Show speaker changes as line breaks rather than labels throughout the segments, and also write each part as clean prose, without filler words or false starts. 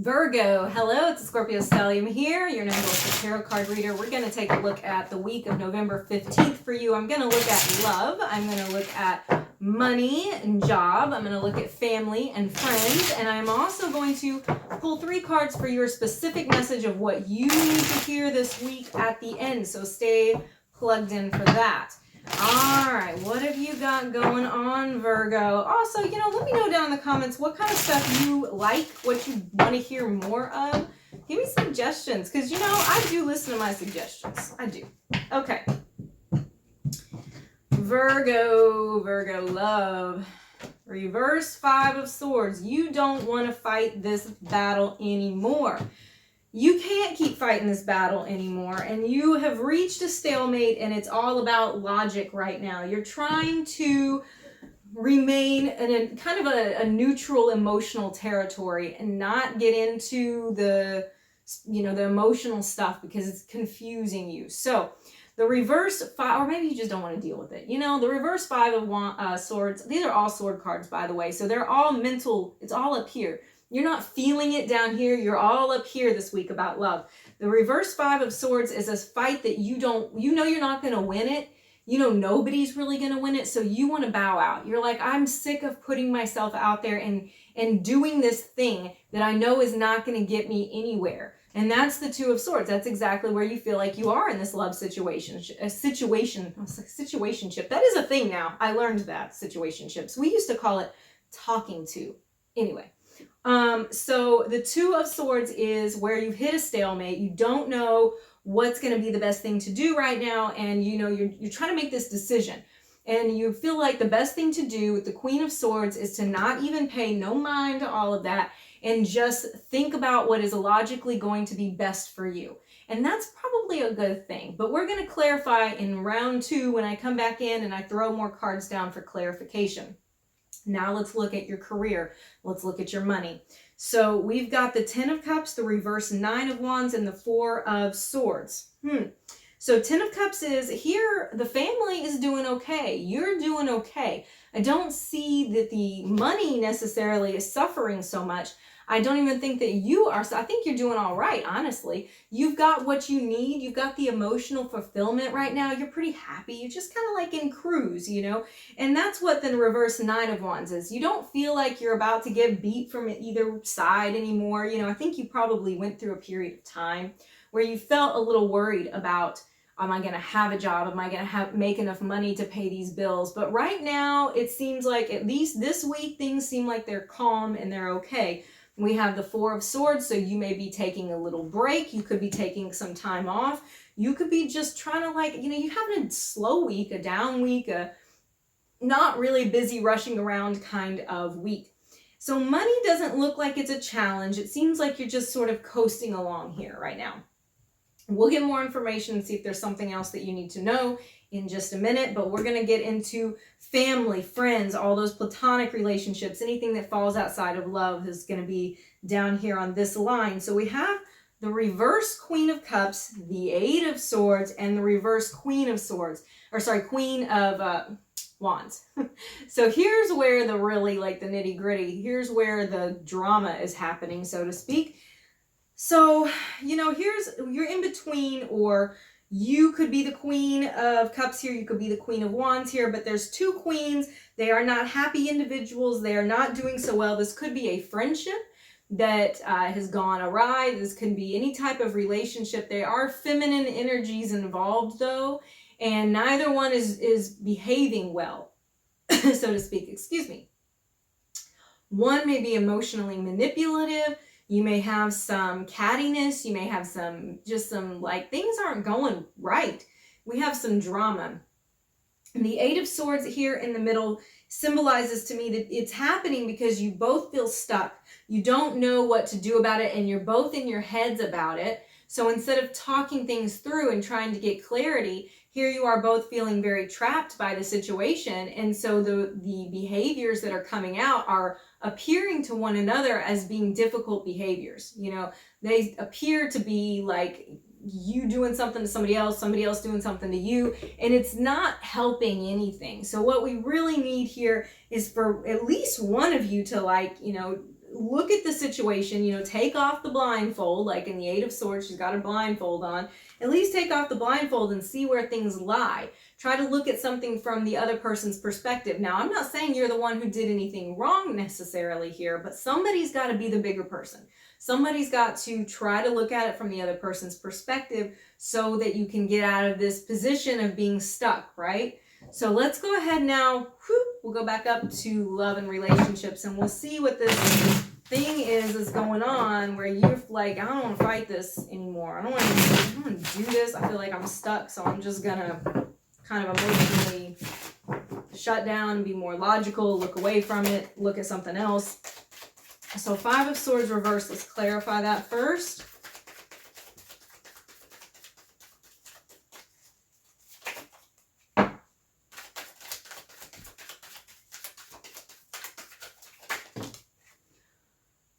Virgo, hello, it's Scorpio Stellium here, your number tarot card reader. We're going to take a look at the week of November 15th for you. I'm going to look at love, I'm going to look at money and job, I'm going to look at family and friends, and I'm also going to pull 3 cards for your specific message of what you need to hear this week at the end, so stay plugged in for that. All right, what have you got going on, Virgo? Also, let me know down in the comments what kind of stuff you like, what you want to hear more of. Give me suggestions, because, I do listen to my suggestions. I do. Okay. Virgo, love. Reverse 5 of Swords. You don't want to fight this battle anymore. You can't keep fighting this battle anymore, and you have reached a stalemate, and it's all about logic right now. You're trying to remain in a kind of a neutral emotional territory and not get into the emotional stuff because it's confusing you. So the reverse 5, or maybe you just don't want to deal with it. The reverse 5 of Swords, these are all sword cards, by the way, so they're all mental. It's all up here. You're not feeling it down here. You're all up here this week about love. The reverse 5 of Swords is a fight that you're not going to win it. Nobody's really going to win it. So you want to bow out. You're like, I'm sick of putting myself out there and doing this thing that I know is not going to get me anywhere. And that's the 2 of Swords. That's exactly where you feel like you are in this love situation. Situationship. That is a thing now. I learned that, situationships. We used to call it talking to. Anyway. So the 2 of Swords is where you've hit a stalemate. You don't know what's going to be the best thing to do right now. And you're trying to make this decision, and you feel like the best thing to do with the Queen of Swords is to not even pay no mind to all of that and just think about what is logically going to be best for you. And that's probably a good thing, but we're going to clarify in round 2 when I come back in and I throw more cards down for clarification. Now let's look at your career. Let's look at your money. So we've got the 10 of Cups, the reverse 9 of Wands, and the 4 of Swords. So 10 of Cups is here, the family is doing okay. You're doing okay. I don't see that the money necessarily is suffering so much. I don't even think that you are. So I think you're doing all right, honestly. You've got what you need. You've got the emotional fulfillment right now. You're pretty happy. You're just kind of like in cruise, And that's what the reverse 9 of Wands is. You don't feel like you're about to get beat from either side anymore. I think you probably went through a period of time where you felt a little worried about, am I going to have a job? Am I going to make enough money to pay these bills? But right now, it seems like at least this week, things seem like they're calm and they're okay. We have the 4 of Swords, so you may be taking a little break. You could be taking some time off. You could be just trying to you're having a slow week, a down week, a not really busy rushing around kind of week. So money doesn't look like it's a challenge. It seems like you're just sort of coasting along here right now. We'll get more information and see if there's something else that you need to know in just a minute, but we're going to get into family, friends, all those platonic relationships. Anything that falls outside of love is going to be down here on this line. So we have the reverse Queen of Cups, the 8 of Swords, and the reverse Queen of Swords, Queen of Wands. So here's where the really the nitty gritty, here's where the drama is happening, so to speak. So, you're in between, or you could be the Queen of Cups here, you could be the Queen of Wands here, but there's 2 queens. They are not happy individuals. They are not doing so well. This could be a friendship that has gone awry. This can be any type of relationship. There are feminine energies involved, though, and neither one is behaving well, so to speak. Excuse me. One may be emotionally manipulative. You may have some cattiness. You may have some things aren't going right. We have some drama. And the 8 of Swords here in the middle symbolizes to me that it's happening because you both feel stuck. You don't know what to do about it, and you're both in your heads about it. So instead of talking things through and trying to get clarity, here you are both feeling very trapped by the situation. And so the behaviors that are coming out are appearing to one another as being difficult behaviors. They appear to be like you doing something to somebody else doing something to you, and it's not helping anything. So what we really need here is for at least one of you to look at the situation, you know, take off the blindfold, like in the Eight of Swords, she's got her blindfold on. At least take off the blindfold and see where things lie. Try to look at something from the other person's perspective. Now, I'm not saying you're the one who did anything wrong necessarily here, but somebody's got to be the bigger person. Somebody's got to try to look at it from the other person's perspective so that you can get out of this position of being stuck, right? So let's go ahead now. We'll go back up to love and relationships, and we'll see what this thing is going on where you're like, I don't want to fight this anymore. I don't want to do this. I feel like I'm stuck, so I'm just going to kind of emotionally shut down and be more logical, look away from it, look at something else. So Five of Swords reversed, let's clarify that first.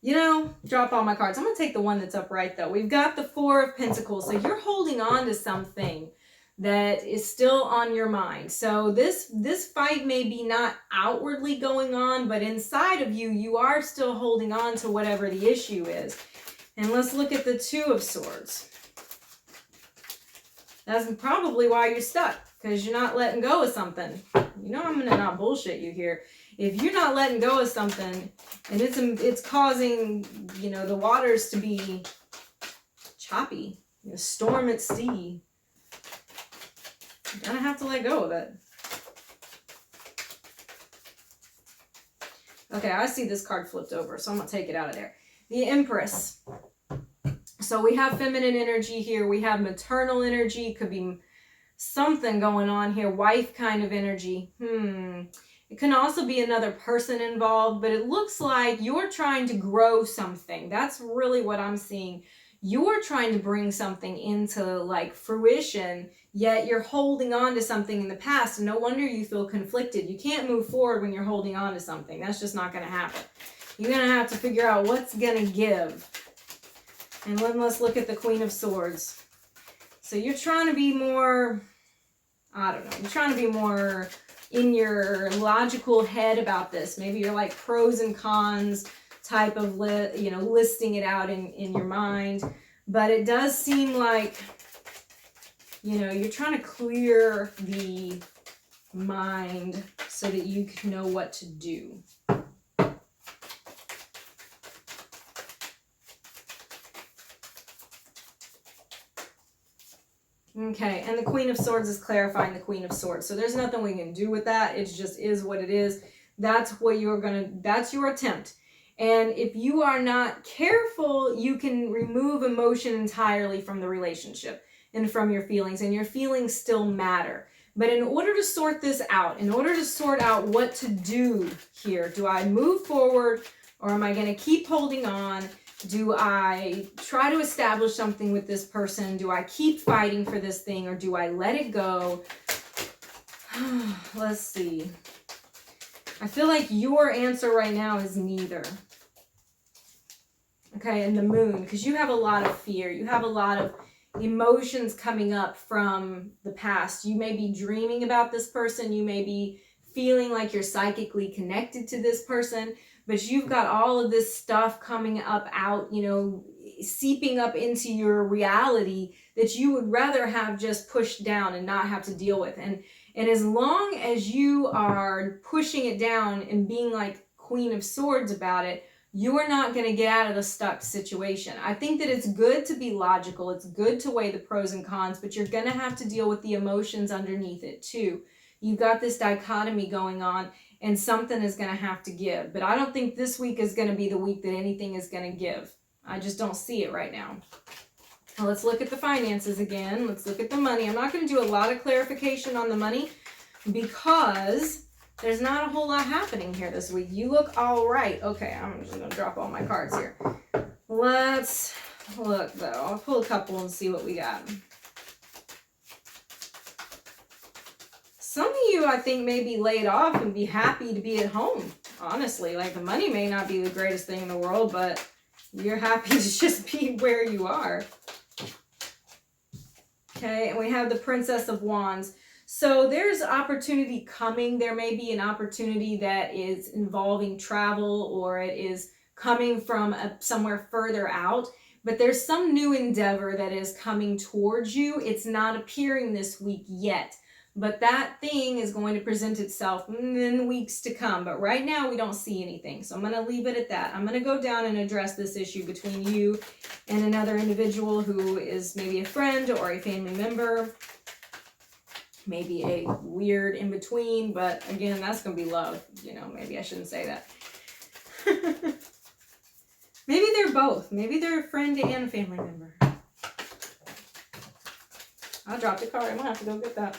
You know, drop all my cards. I'm going to take the one that's upright, though. We've got the Four of Pentacles. So you're holding on to something that is still on your mind. So this fight may be not outwardly going on, but inside of you, you are still holding on to whatever the issue is. And let's look at the Two of Swords. That's probably why you're stuck, because you're not letting go of something. You know, I'm going to not bullshit you here. If you're not letting go of something and it's causing, you know, the waters to be choppy, you know, storm at sea, you're going to have to let go of it. Okay, I see this card flipped over, so I'm going to take it out of there. The Empress. So we have feminine energy here. We have maternal energy. Could be something going on here. Wife kind of energy. It can also be another person involved, but it looks like you're trying to grow something. That's really what I'm seeing. You're trying to bring something into like fruition, yet you're holding on to something in the past, and no wonder you feel conflicted. You can't move forward when you're holding on to something. That's just not going to happen. You're going to have to figure out what's going to give. And let's look at the Queen of Swords. So you're trying to be more, I don't know, you're trying to be more in your logical head about this. Maybe you're like pros and cons type of listing it out in your mind. But it does seem like, you know, you're trying to clear the mind so that you can know what to do. Okay, and the Queen of Swords is clarifying the Queen of Swords. So there's nothing we can do with that. It just is what it is. That's what that's your attempt. And if you are not careful, you can remove emotion entirely from the relationship and from your feelings, and your feelings still matter. But in order to sort this out, in order to sort out what to do here, do I move forward or am I going to keep holding on? Do I try to establish something with this person? Do I keep fighting for this thing, or do I let it go? Let's see. I feel like your answer right now is neither. Okay, and the Moon, because you have a lot of fear. You have a lot of emotions coming up from the past. You may be dreaming about this person. You may be feeling like you're psychically connected to this person. But you've got all of this stuff coming up out, you know, seeping up into your reality that you would rather have just pushed down and not have to deal with. And as long as you are pushing it down and being like Queen of Swords about it, you are not going to get out of the stuck situation. I think that it's good to be logical. It's good to weigh the pros and cons, but you're going to have to deal with the emotions underneath it too. You've got this dichotomy going on, and something is going to have to give. But I don't think this week is going to be the week that anything is going to give. I just don't see it right now. Now let's look at the finances again. Let's look at the money. I'm not going to do a lot of clarification on the money because there's not a whole lot happening here this week. You look all right. Okay, I'm just going to drop all my cards here. Let's look, though. I'll pull a couple and see what we got. Some of you, I think, may be laid off and be happy to be at home, honestly. Like, the money may not be the greatest thing in the world, but you're happy to just be where you are. Okay, and we have the Princess of Wands. So there's opportunity coming. There may be an opportunity that is involving travel, or it is coming from somewhere further out, but there's some new endeavor that is coming towards you. It's not appearing this week yet, but that thing is going to present itself in the weeks to come. But right now we don't see anything. So I'm going to leave it at that. I'm going to go down and address this issue between you and another individual who is maybe a friend or a family member, maybe a weird in between, but again, that's going to be love. You know, maybe I shouldn't say that. Maybe they're both. Maybe they're a friend and a family member. I dropped a card. I'm going to have to go get that.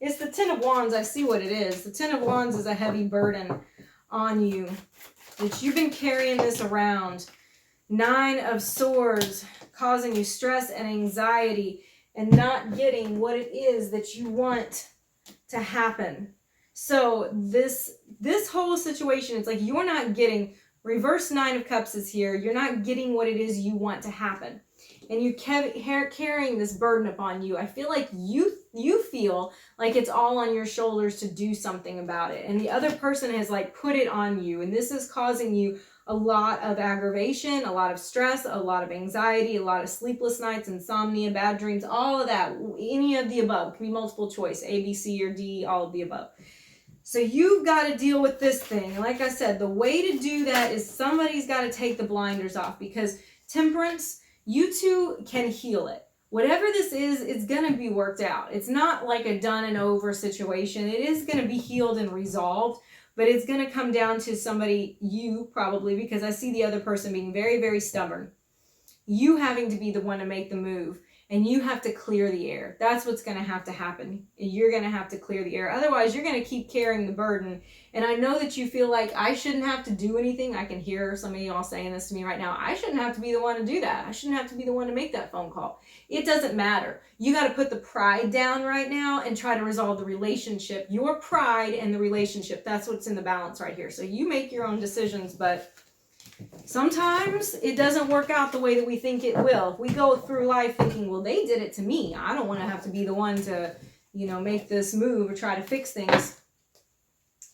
It's the Ten of Wands. I see what it is. The Ten of Wands is a heavy burden on you, that you've been carrying this around. Nine of Swords, causing you stress and anxiety and not getting what it is that you want to happen. So this whole situation, it's like you're not getting, reverse Nine of Cups is here. You're not getting what it is you want to happen. And you're carrying this burden upon you. I feel like you feel like it's all on your shoulders to do something about it. And the other person has like put it on you. And this is causing you a lot of aggravation, a lot of stress, a lot of anxiety, a lot of sleepless nights, insomnia, bad dreams, all of that. Any of the above. Can be multiple choice, A, B, C, or D, all of the above. So you've got to deal with this thing. And like I said, the way to do that is somebody's got to take the blinders off, because Temperance, you two can heal it. Whatever this is, it's going to be worked out. It's not like a done and over situation. It is going to be healed and resolved, but it's going to come down to somebody, you probably, because I see the other person being very, very stubborn. You having to be the one to make the move, and you have to clear the air. That's what's going to have to happen. You're going to have to clear the air. Otherwise, you're going to keep carrying the burden. And I know that you feel like I shouldn't have to do anything. I can hear some of y'all saying this to me right now. I shouldn't have to be the one to do that. I shouldn't have to be the one to make that phone call. It doesn't matter. You got to put the pride down right now and try to resolve the relationship. Your pride and the relationship, that's what's in the balance right here. So you make your own decisions, but sometimes it doesn't work out the way that we think it will. If we go through life thinking, well, they did it to me, I don't want to have to be the one to, you know, make this move or try to fix things,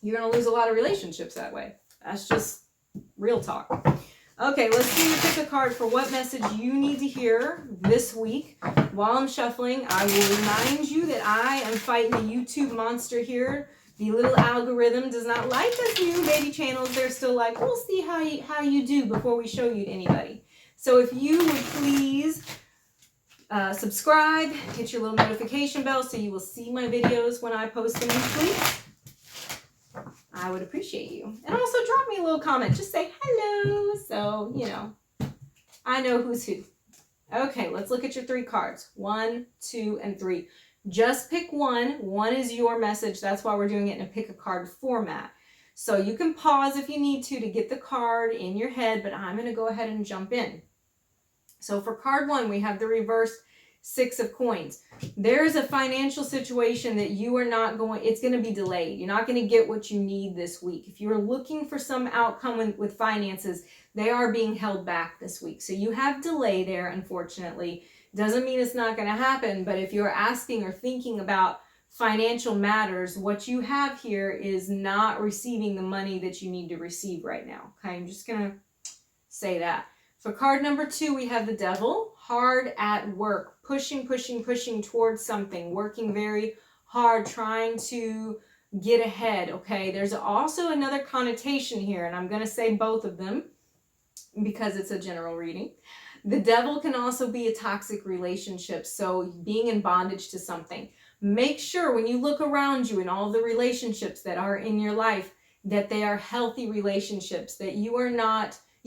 you're going to lose a lot of relationships that way. That's just real talk. Okay, let's see you pick a card for what message you need to hear this week. While I'm shuffling, I will remind you that I am fighting a YouTube monster here. The little algorithm does not like us new baby channels. They're still like, we'll see how you do before we show you to anybody. So if you would please subscribe, hit your little notification bell so you will see my videos when I post them each week. I would appreciate you. And also drop me a little comment. Just say hello. So, you know, I know who's who. Okay, let's look at your three cards. 1, 2, and 3. Just pick one. One is your message. That's why we're doing it in a pick a card format. So you can pause if you need to get the card in your head, but I'm going to go ahead and jump in. So for card 1, we have the reversed 6 of coins. There's a financial situation that you are not going, it's going to be delayed. You're not going to get what you need this week. If you're looking for some outcome with finances, they are being held back this week. So you have delay there, unfortunately. Doesn't mean it's not going to happen, but if you're asking or thinking about financial matters, what you have here is not receiving the money that you need to receive right now. Okay, I'm just going to say that. For card number 2, we have the Devil, hard at work, pushing towards something, working very hard, trying to get ahead. Okay, there's also another connotation here, and I'm going to say both of them because it's a general reading. The Devil can also be a toxic relationship, so being in bondage to something. Make sure when you look around you in all the relationships that are in your life that they are healthy relationships, that you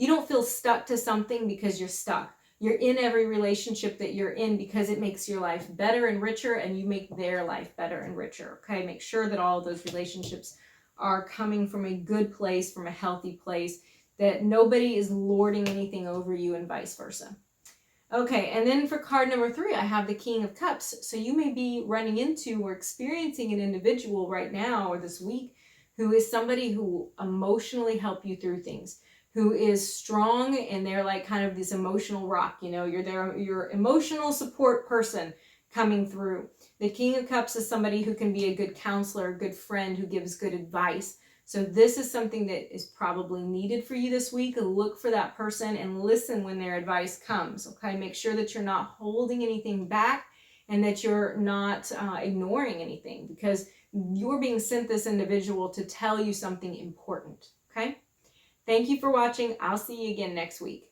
don't feel stuck to something because you're stuck. You're in every relationship that you're in because it makes your life better and richer, and you make their life better and richer. Okay, make sure that all of those relationships are coming from a good place, from a healthy place, that nobody is lording anything over you and vice versa. Okay, and then for card number 3, I have the King of Cups. So you may be running into or experiencing an individual right now or this week who is somebody who will emotionally help you through things, who is strong, and they're like kind of this emotional rock. You know, you're your emotional support person coming through. The King of Cups is somebody who can be a good counselor, a good friend who gives good advice, So this is something that is probably needed for you this week. Look for that person and listen when their advice comes, okay? Make sure that you're not holding anything back and that you're not ignoring anything, because you're being sent this individual to tell you something important, okay? Thank you for watching. I'll see you again next week.